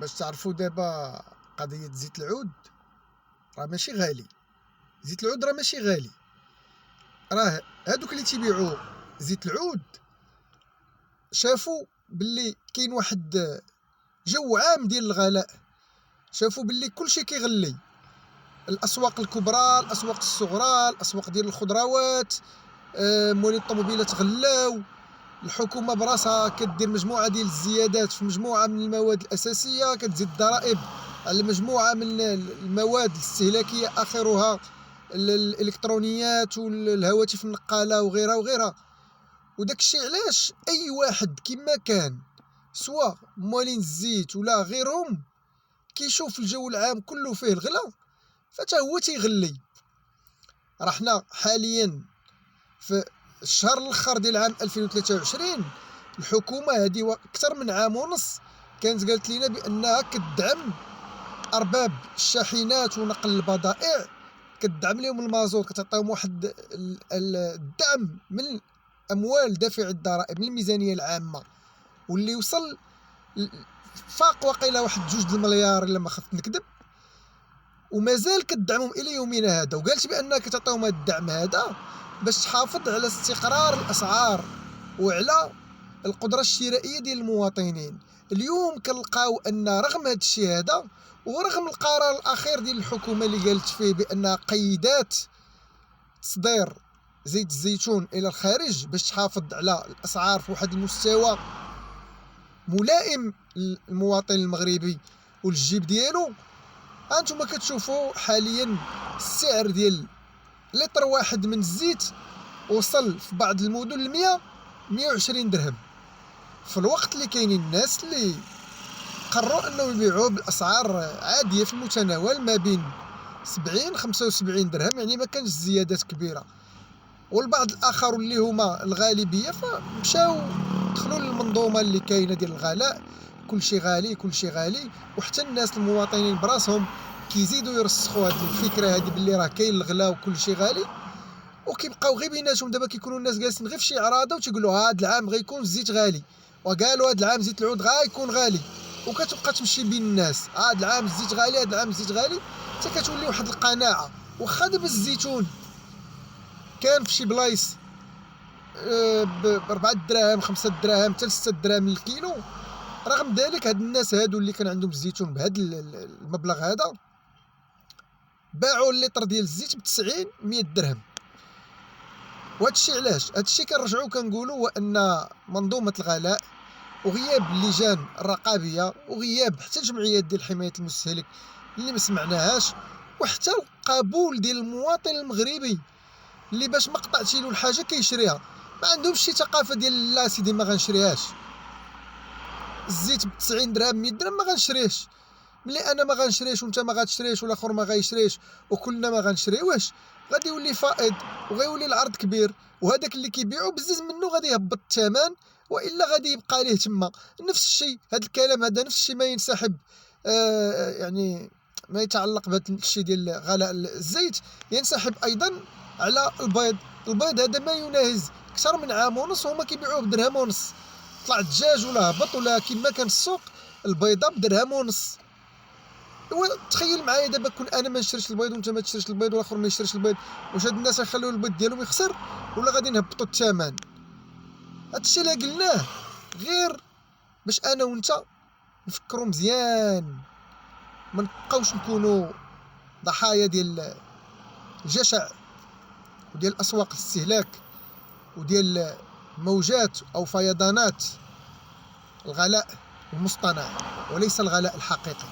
باش تعرفوا دابا قضية زيت العود راه ماشي غالي. زيت العود راه ماشي غالي، راه هادوك اللي تيبيعوا زيت العود شافوا باللي كاين واحد جو عام ديال الغلاء، شافوا باللي كلشي كيغلي، الاسواق الكبرى، الاسواق الصغرى، الاسواق ديال الخضروات، مولين الطوموبيلات غلاو، الحكومه براسها كدير مجموعه ديال الزيادات في مجموعه من المواد الاساسيه، كتزيد الضرائب على مجموعه من المواد الاستهلاكيه اخرها الالكترونيات والهواتف النقاله وغيرها وغيرها. وداك الشيء علاش اي واحد كما كان سواء موالين الزيت ولا غيرهم كيشوف الجو العام كله فيه الغلا فتا هو تيغلي. راه حنا حاليا في الشهر الاخر ديال عام 2023 الحكومه هذه اكثر من عام ونص كانت قالت لنا بانها كتدعم ارباب الشاحنات ونقل البضائع، كتدعم لهم المازوت، كتعطيهم واحد الدعم من اموال دافع الضرائب من الميزانيه العامه، واللي وصل فاق واقيلا واحد 2 المليار الا ما خفت نكذب، ومازال كتدعمهم الى يومنا هذا. وقالت بانها كتعطيهم هذا الدعم هذا باش تحافظ على استقرار الاسعار وعلى القدره الشرائيه ديال المواطنين. اليوم كنلقاو ان رغم هذا الشيء هذا ورغم القرار الاخير ديال الحكومه اللي قالت فيه بانها قيدات تصدير زيت الزيتون الى الخارج باش تحافظ على الاسعار في واحد المستوى ملائم للمواطن المغربي والجيب ديالو، هانتوما كتشوفوا حاليا السعر ديال لتر واحد من الزيت وصل في بعض المدن 120 درهم، في الوقت اللي كاينين الناس اللي قرروا انهم يبيعوه بالاسعار عاديه في المتناول ما بين 70 75 درهم، يعني ما كانش زيادات كبيره. والبعض الاخر اللي هما الغالبيه فمشاو دخلوا للمنظومه اللي كاينه ديال الغلاء، كلشي غالي كلشي غالي، وحتى الناس المواطنين براسهم كيزيدوا يرسخوا هذه الفكره هذه باللي راه كاين الغلاء وكلشي غالي، وكيبقاو غير بيناتهم. دابا كيكونوا الناس جالسين غير في شي عراضه وتيقولوا هذا العام غيكون الزيت غالي، وقالوا هذا العام زيت العود غيكون غالي، وكتبقى تمشي بين الناس هذا العام الزيت غالي هذا العام الزيت غالي، حتى كتولي واحد القناعه. واخا دابا الزيتون كان في شي بلايص ب 4 دراهم 5 دراهم حتى 6 دراهم للكيلو، رغم ذلك هاد الناس هادو اللي كان عندهم الزيتون بهذا المبلغ هذا باعوا اللتر ديال الزيت ب 90 100 درهم. وهذا الشيء علاش؟ هذا الشيء كنرجعوا كنقولوا هو ان منظومه الغلاء وغياب اللجان الرقابيه وغياب حتى الجمعيات ديال حمايه المستهلك اللي ما سمعناهاش، وحتى القبول ديال المواطن المغربي اللي باش ما قطعتي له الحاجه كيشريها، ما عندهمش شي ثقافه ديال لا سيدي ما غنشريهاش، الزيت ب 90 درهم 100 درهم ما غنشريهش، ملي انا ما غنشريش وانت ما غاتشريش والاخر ما غايشريش وكلنا ما غنشريوش غادي يولي فائض وغيولي العرض كبير، وهذاك اللي كيبيعو بزز منه غادي يهبط الثمن والا غادي يبقى ليه تما. نفس الشيء هذا الكلام هذا نفس الشيء ما ينسحب يعني ما يتعلق بهذا الشيء ديال غلاء الزيت ينسحب ايضا على البيض. البيض هذا ما يناهز اكثر من عام ونص هما كيبيعوه بدرهم ونص، طلع الدجاج ولا هبط ولا كما كان السوق البيضه بدرهم ونص. تخيل معايا دابا كون انا ما نشريش البيض وانت ما تشريش البيض والاخر ما يشريش البيض، واش هاد الناس غيخليو البيض ديالهم يخسر ولا غادي نهبطوا الثمن؟ هادشي اللي قلناه غير باش انا وانت نفكروا مزيان، ما نبقاوش نكونوا ضحايا ديال الجشع وديال اسواق الاستهلاك وديال موجات او فيضانات الغلاء المصطنع وليس الغلاء الحقيقي.